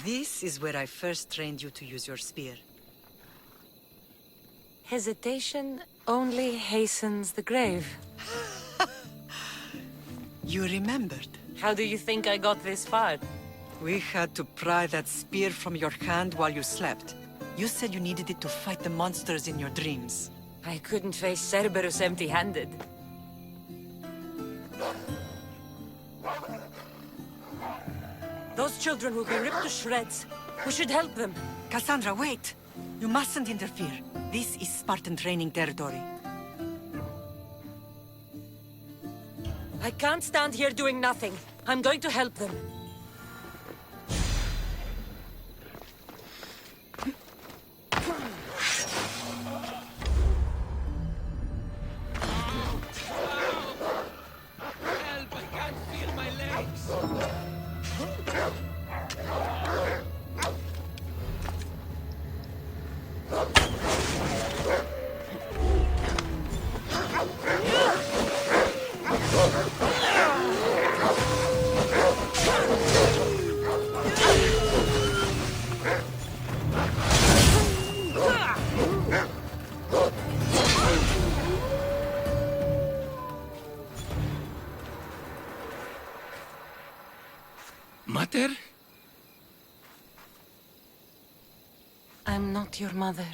This is where I first trained you to use your spear. Hesitation only hastens the grave. You remembered. How do you think I got this far? We had to pry that spear from your hand while you slept. You said you needed it to fight the monsters in your dreams. I couldn't face Cerberus empty-handed. Those children will be ripped to shreds. We should help them. Cassandra, wait! You mustn't interfere. This is Spartan training territory. I can't stand here doing nothing. I'm going to help them. Help! I can't feel my legs! Mater? I'm not your mother.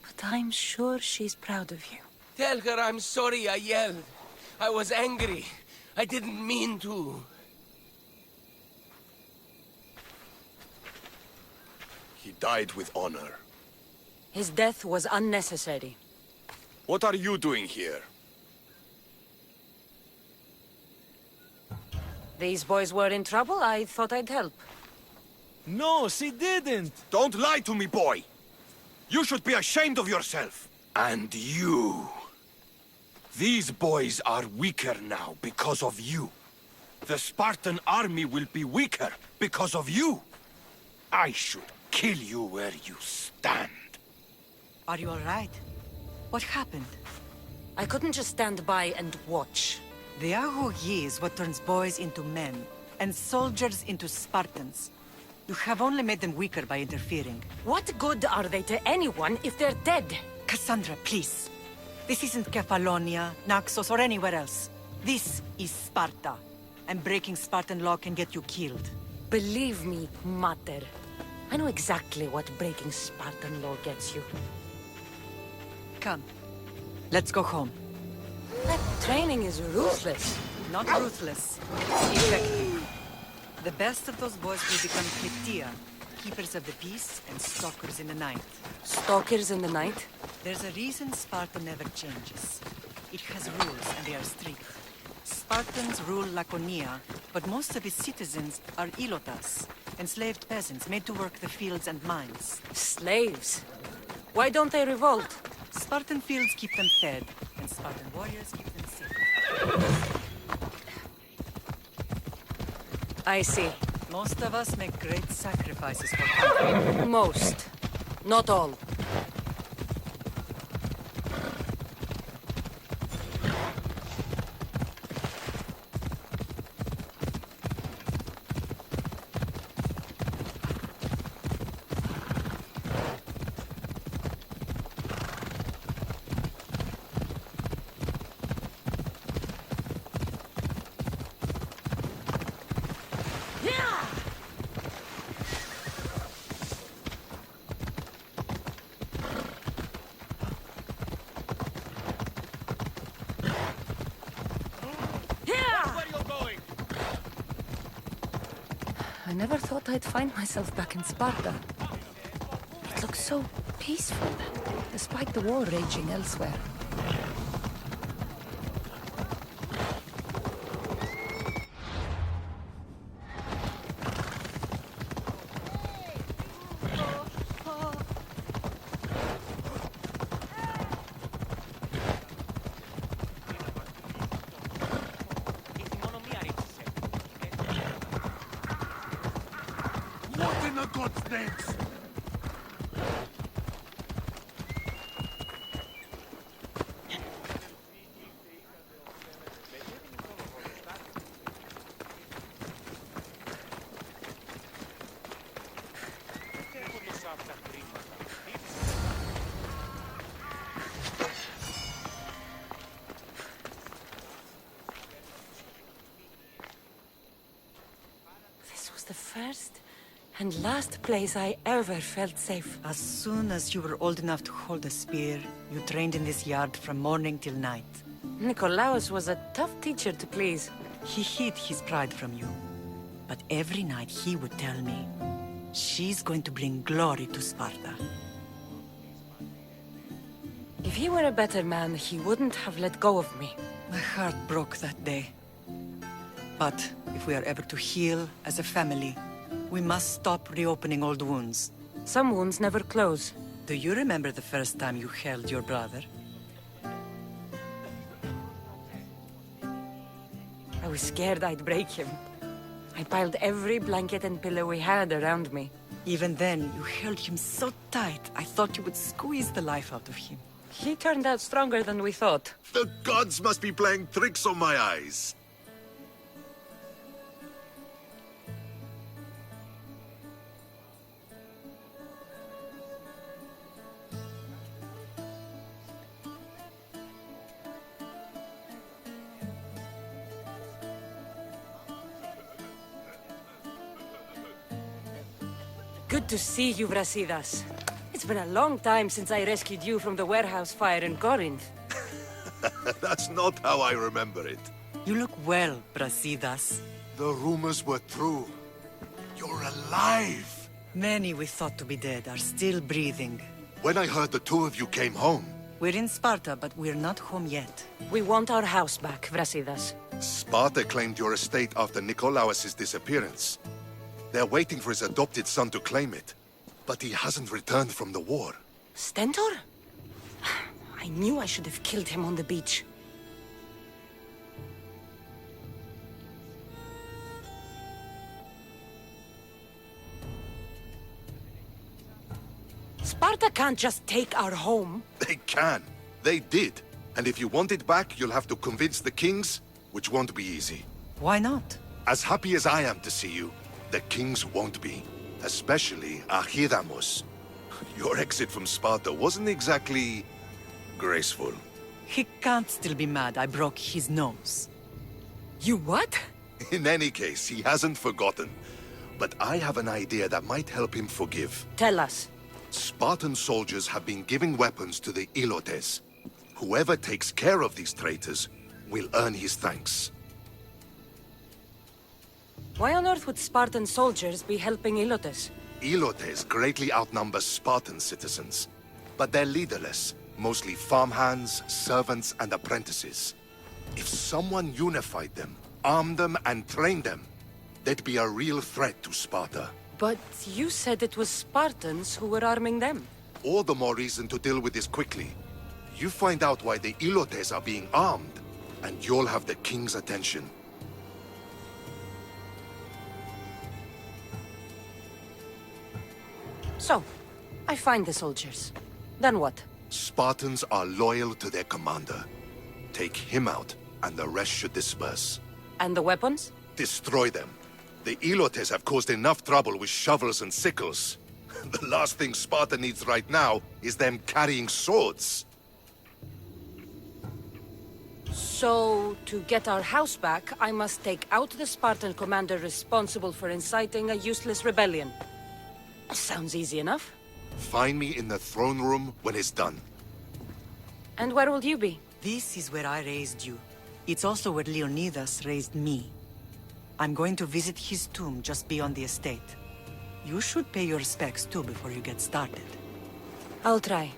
But I'm sure she's proud of you. Tell her I'm sorry I yelled. I was angry. I didn't mean to. He died with honor. His death was unnecessary. What are you doing here? These boys were in trouble. I thought I'd help. No, she didn't! Don't lie to me, boy! You should be ashamed of yourself. And you. These boys are weaker now because of you. The Spartan army will be weaker because of you. I should kill you where you stand. Are you all right? What happened? I couldn't just stand by and watch. The HOHH is what turns boys into men, and soldiers into Spartans. You have only made them weaker by interfering. What good are they to anyone if they're dead? Cassandra, please. This isn't Kefalonia, Naxos, or anywhere else. This is Sparta. And breaking Spartan law can get you killed. Believe me, Mater. I know exactly what breaking Spartan law gets you. Come. Let's go home. That training is ruthless. Not ruthless. Effective. The best of those boys will become Kleptia, keepers of the peace and stalkers in the night. Stalkers in the night? There's a reason Sparta never changes. It has rules, and they are strict. Spartans rule Laconia, but most of its citizens are ilotas, enslaved peasants made to work the fields and mines. Slaves? Why don't they revolt? Spartan fields keep them fed, and Spartan warriors keep them safe. I see. Most of us make great sacrifices for country. Most. Not all. I never thought I'd find myself back in Sparta. It looks so peaceful, despite the war raging elsewhere. What in the God's names? the first and last place I ever felt safe. As soon as you were old enough to hold a spear, you trained in this yard from morning till night. Nikolaos was a tough teacher to please. He hid his pride from you. But every night he would tell me, she's going to bring glory to Sparta. If he were a better man, he wouldn't have let go of me. My heart broke that day. But if we are ever to heal as a family, we must stop reopening old wounds. Some wounds never close. Do you remember the first time you held your brother? I was scared I'd break him. I piled every blanket and pillow we had around me. Even then, you held him so tight, I thought you would squeeze the life out of him. He turned out stronger than we thought. The gods must be playing tricks on my eyes. Good to see you, Brasidas. It's been a long time since I rescued you from the warehouse fire in Corinth. That's not how I remember it. You look well, Brasidas. The rumors were true. You're alive! Many we thought to be dead are still breathing. When I heard the two of you came home, We're in Sparta, but we're not home yet. We want our house back, Brasidas. Sparta claimed your estate after Nikolaos' disappearance. They're waiting for his adopted son to claim it. But he hasn't returned from the war. Stentor? I knew I should have killed him on the beach. Sparta can't just take our home. They can. They did. And if you want it back, you'll have to convince the kings, which won't be easy. Why not? As happy as I am to see you, the kings won't be. Especially Archidamos. Your exit from Sparta wasn't exactly graceful. He can't still be mad I broke his nose. You what? In any case, he hasn't forgotten. But I have an idea that might help him forgive. Tell us. Spartan soldiers have been giving weapons to the Ilotes. Whoever takes care of these traitors will earn his thanks. Why on earth would Spartan soldiers be helping Ilotes? Ilotes greatly outnumber Spartan citizens, but they're leaderless, mostly farmhands, servants, and apprentices. If someone unified them, armed them, and trained them, they'd be a real threat to Sparta. But you said it was Spartans who were arming them. All the more reason to deal with this quickly. You find out why the Ilotes are being armed, and you'll have the king's attention. So, I find the soldiers. Then what? Spartans are loyal to their commander. Take him out, and the rest should disperse. And the weapons? Destroy them. The Ilotes have caused enough trouble with shovels and sickles. The last thing Sparta needs right now is them carrying swords. So, to get our house back, I must take out the Spartan commander responsible for inciting a useless rebellion. Sounds easy enough. Find me in the throne room when it's done. And where will you be? This is where I raised you. It's also where Leonidas raised me. I'm going to visit his tomb just beyond the estate. You should pay your respects too before you get started. I'll try.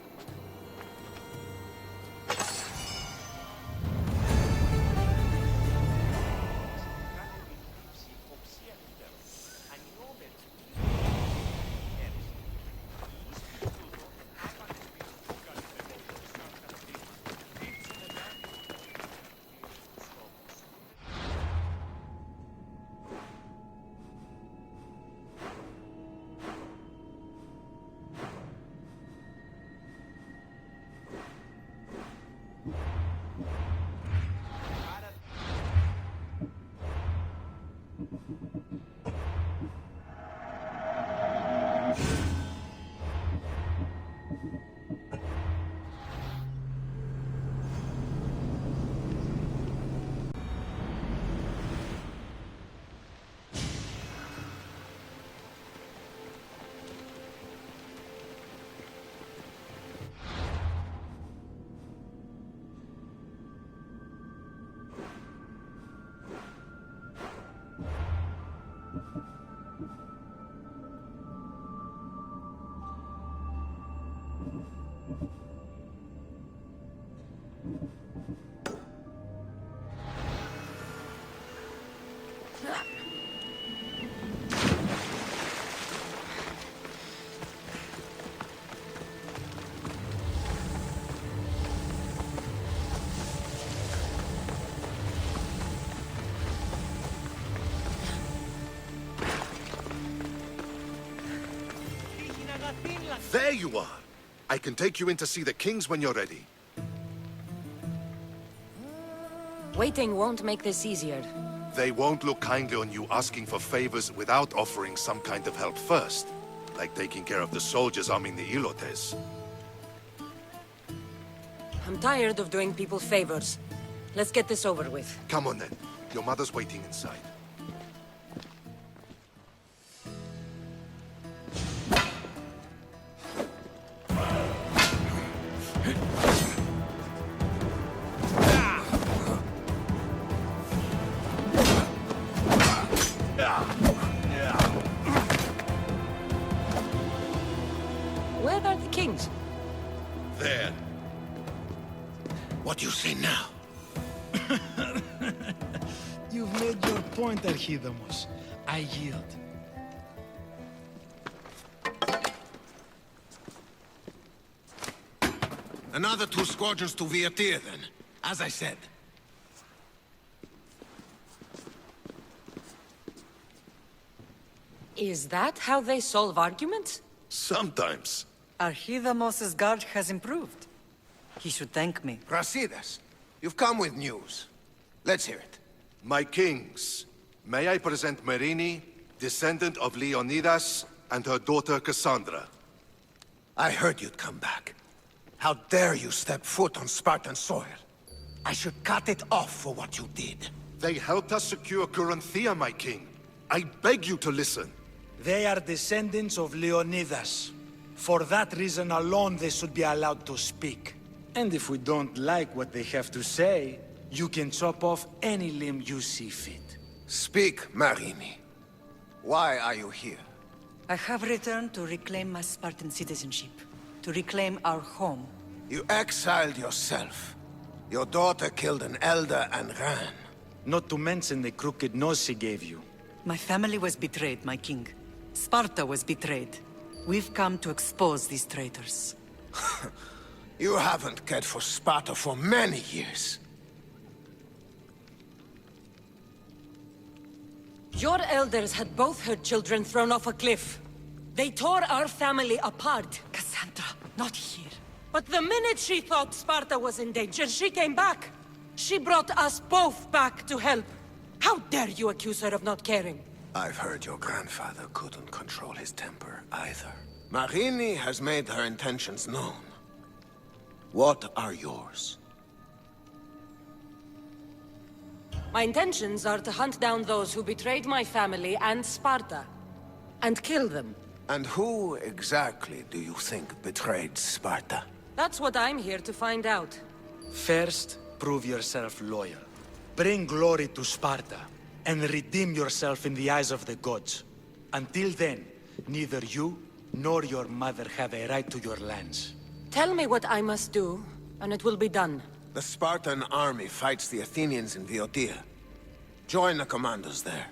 There you are! I can take you in to see the kings when you're ready. Waiting won't make this easier. They won't look kindly on you asking for favors without offering some kind of help first. Like taking care of the soldiers arming the Ilotes. I'm tired of doing people favors. Let's get this over with. Come on then. Your mother's waiting inside. Where are the kings? There. What do you say now? You've made your point, Archidamos. I yield. Another 2 squadrons to Viatir, then. As I said. Is that how they solve arguments? Sometimes. Archidamos's guard has improved. He should thank me. Brasidas, you've come with news. Let's hear it. My kings, may I present Merini, descendant of Leonidas, and her daughter Cassandra. I heard you'd come back. How dare you step foot on Spartan soil? I should cut it off for what you did. They helped us secure Corinthia, my king. I beg you to listen. They are descendants of Leonidas. For that reason alone, they should be allowed to speak. And if we don't like what they have to say, you can chop off any limb you see fit. Speak, Marini. Why are you here? I have returned to reclaim my Spartan citizenship, to reclaim our home. You exiled yourself. Your daughter killed an elder and ran. Not to mention the crooked nose she gave you. My family was betrayed, my king. Sparta was betrayed. We've come to expose these traitors. You haven't cared for Sparta for many years. Your elders had both her children thrown off a cliff. They tore our family apart. Cassandra, not here. But the minute she thought Sparta was in danger, she came back. She brought us both back to help. How dare you accuse her of not caring? I've heard your grandfather couldn't control his temper either. Marini has made her intentions known. What are yours? My intentions are to hunt down those who betrayed my family and Sparta, and kill them. And who exactly do you think betrayed Sparta? That's what I'm here to find out. First, prove yourself loyal. Bring glory to Sparta, and redeem yourself in the eyes of the gods. Until then, neither you nor your mother have a right to your lands. Tell me what I must do, and it will be done. The Spartan army fights the Athenians in Viotia. Join the commandos there.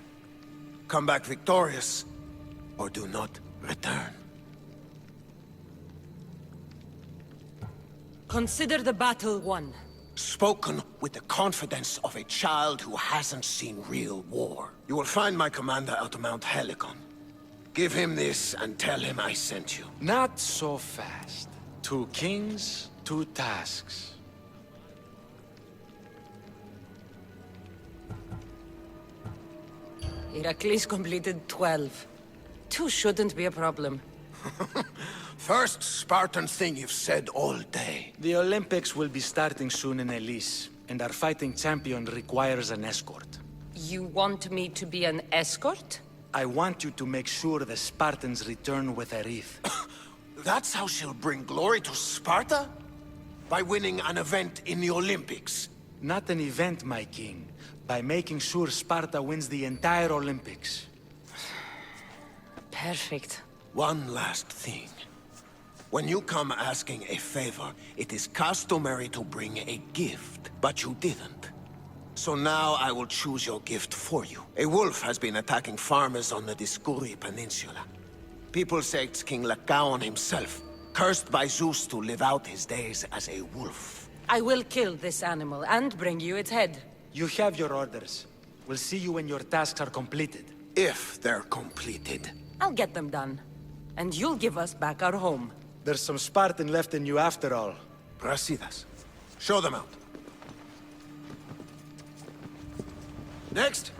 Come back victorious, or do not return. Consider the battle won. Spoken with the confidence of a child who hasn't seen real war. You will find my commander at Mount Helicon. Give him this and tell him I sent you. Not so fast. 2 kings, 2 tasks. Heracles completed 12. 2 shouldn't be a problem. First Spartan thing you've said all day. The Olympics will be starting soon in Elise, and our fighting champion requires an escort. You want me to be an escort? I want you to make sure the Spartans return with a wreath. That's how she'll bring glory to Sparta? By winning an event in the Olympics? Not an event, my king. By making sure Sparta wins the entire Olympics. Perfect. One last thing. When you come asking a favor, it is customary to bring a gift, but you didn't. So now I will choose your gift for you. A wolf has been attacking farmers on the Dioscuri Peninsula. People say it's King Lycaon himself, cursed by Zeus to live out his days as a wolf. I will kill this animal and bring you its head. You have your orders. We'll see you when your tasks are completed. If they're completed. I'll get them done. And you'll give us back our home. There's some Spartan left in you after all. Brasidas. Show them out. Next.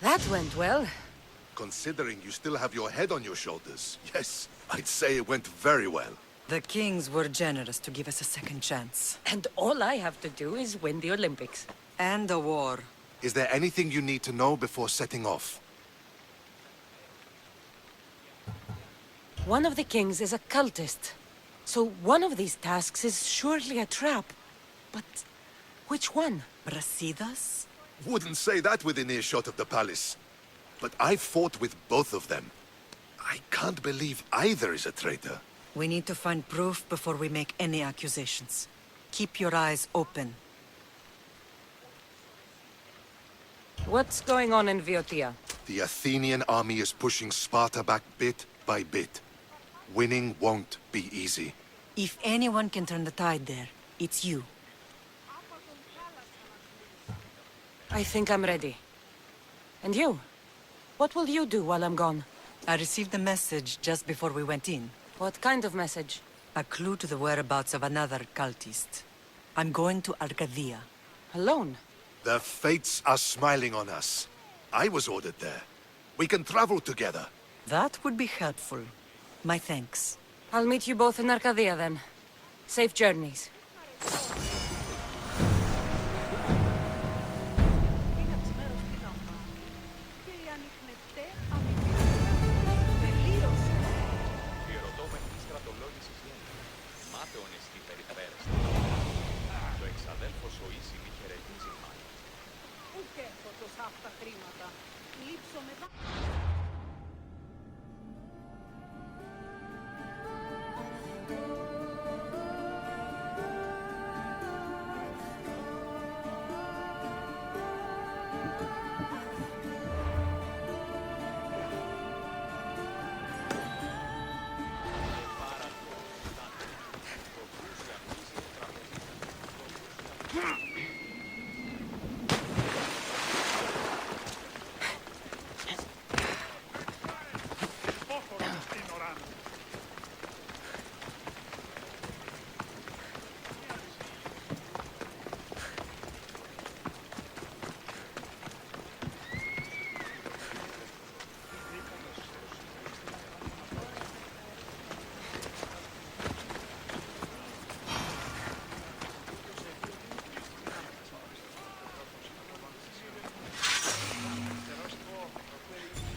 That went well. Considering you still have your head on your shoulders, yes, I'd say it went very well. The kings were generous to give us a second chance. And all I have to do is win the Olympics. And a war. Is there anything you need to know before setting off? One of the kings is a cultist. So one of these tasks is surely a trap. But which one? Brasidas? Wouldn't say that within earshot of the palace. But I fought with both of them. I can't believe either is a traitor. We need to find proof before we make any accusations. Keep your eyes open. What's going on in Viotia? The Athenian army is pushing Sparta back bit by bit. Winning won't be easy. If anyone can turn the tide there, it's you. I think I'm ready. And you? What will you do while I'm gone? I received a message just before we went in. What kind of message? A clue to the whereabouts of another cultist. I'm going to Arcadia. Alone? The fates are smiling on us. I was ordered there. We can travel together. That would be helpful. My thanks. I'll meet you both in Arcadia then. Safe journeys.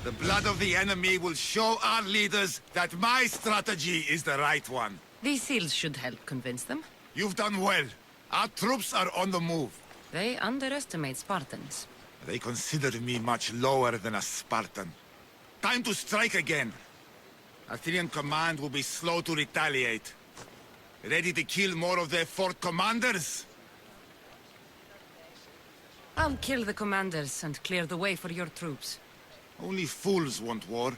The blood of the enemy will show our leaders that my strategy is the right one. These seals should help convince them. You've done well. Our troops are on the move. They underestimate Spartans. They consider me much lower than a Spartan. Time to strike again. Athenian command will be slow to retaliate. Ready to kill more of their fort commanders? I'll kill the commanders and clear the way for your troops. Only fools want war.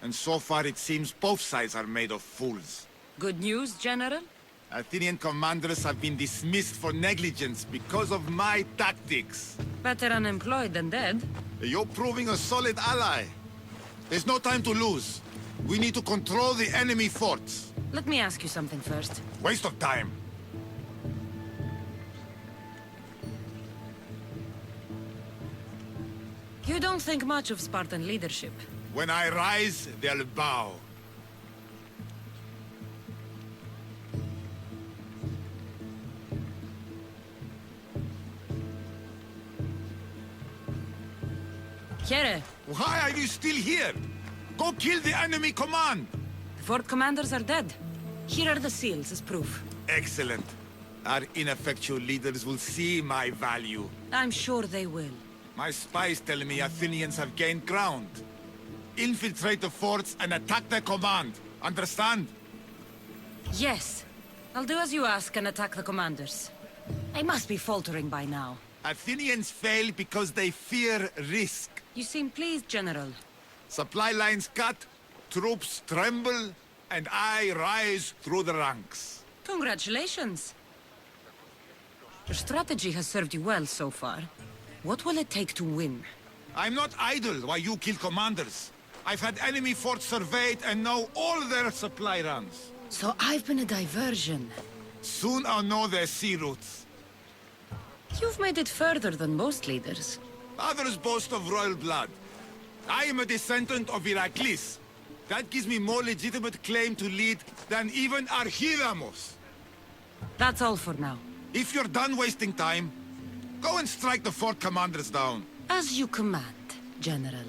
And so far it seems both sides are made of fools. Good news, General? Athenian commanders have been dismissed for negligence because of my tactics. Better unemployed than dead. You're proving a solid ally. There's no time to lose. We need to control the enemy forts. Let me ask you something first. Waste of time. You don't think much of Spartan leadership. When I rise, they'll bow. Here, Why are you still here? Go kill the enemy command! the fort commanders are dead. Here are the seals as proof. Excellent. Our ineffectual leaders will see my value. I'm sure they will. My spies tell me Athenians have gained ground. Infiltrate the forts and attack their command. Understand? Yes. I'll do as you ask and attack the commanders. I must be faltering by now. Athenians fail because they fear risk. You seem pleased, General. Supply lines cut, troops tremble, and I rise through the ranks. Congratulations. Your strategy has served you well so far. What will it take to win? I'm not idle while you kill commanders. I've had enemy forts surveyed and know all their supply runs. So I've been a diversion. Soon I'll know their sea routes. You've made it further than most leaders. Others boast of royal blood. I am a descendant of Iraklis. That gives me more legitimate claim to lead than even Archidamos. That's all for now. If you're done wasting time, go and strike the fort commanders down. As you command, General.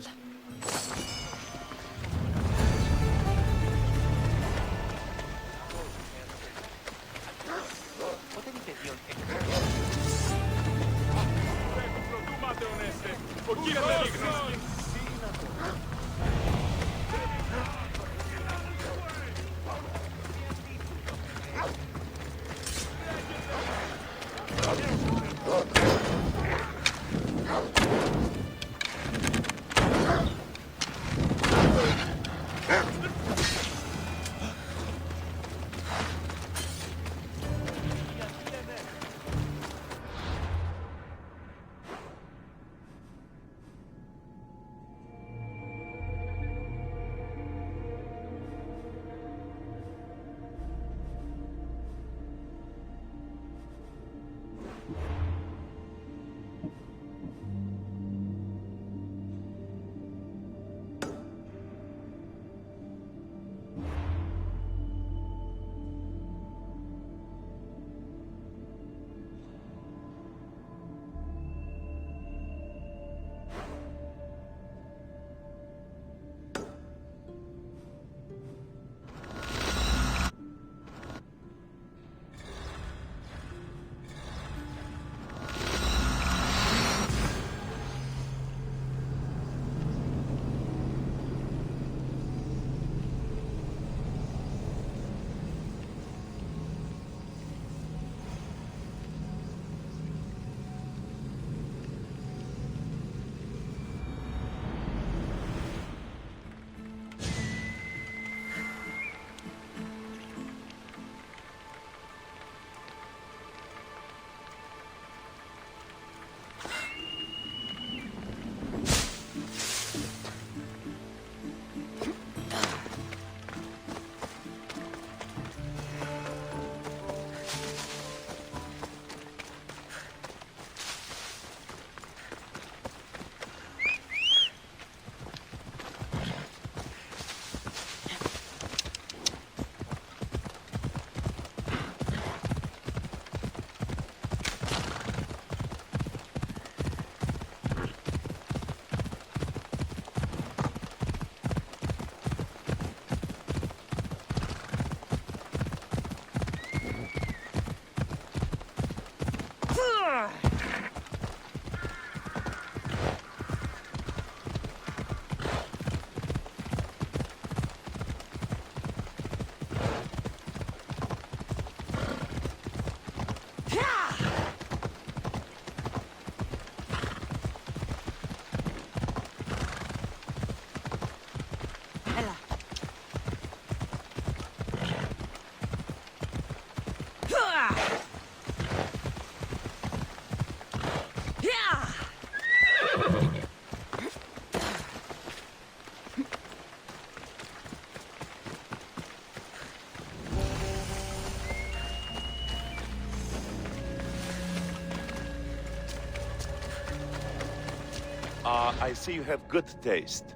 I see you have good taste.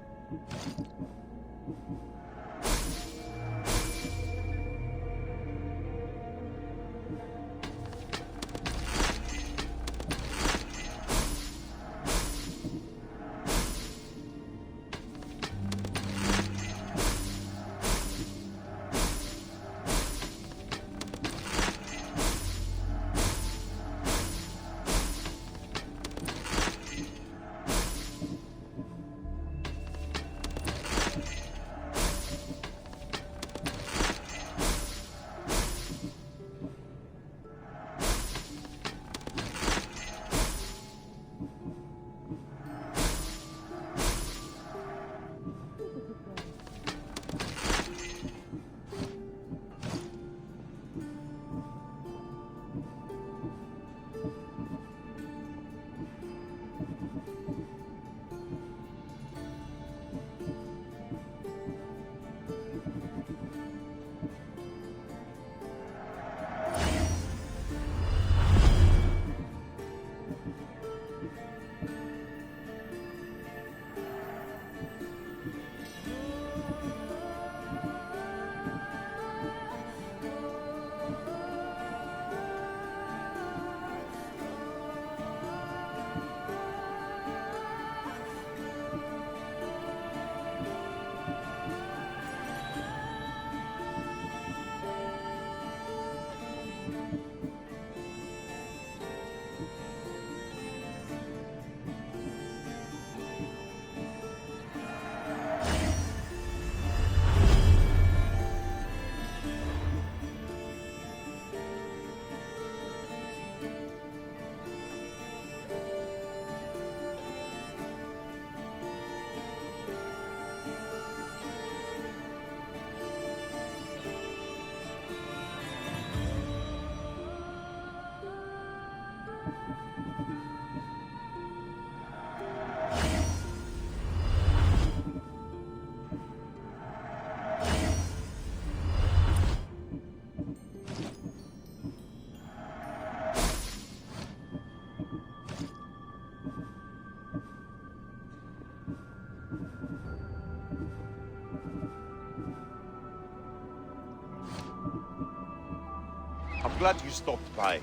Glad you stopped by.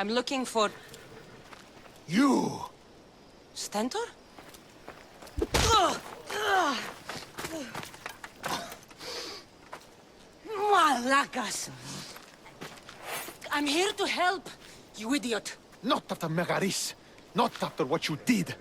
I'm looking for... You! Stentor? Malacas! I'm here to help, you idiot. Not after Megaris. Not after what you did.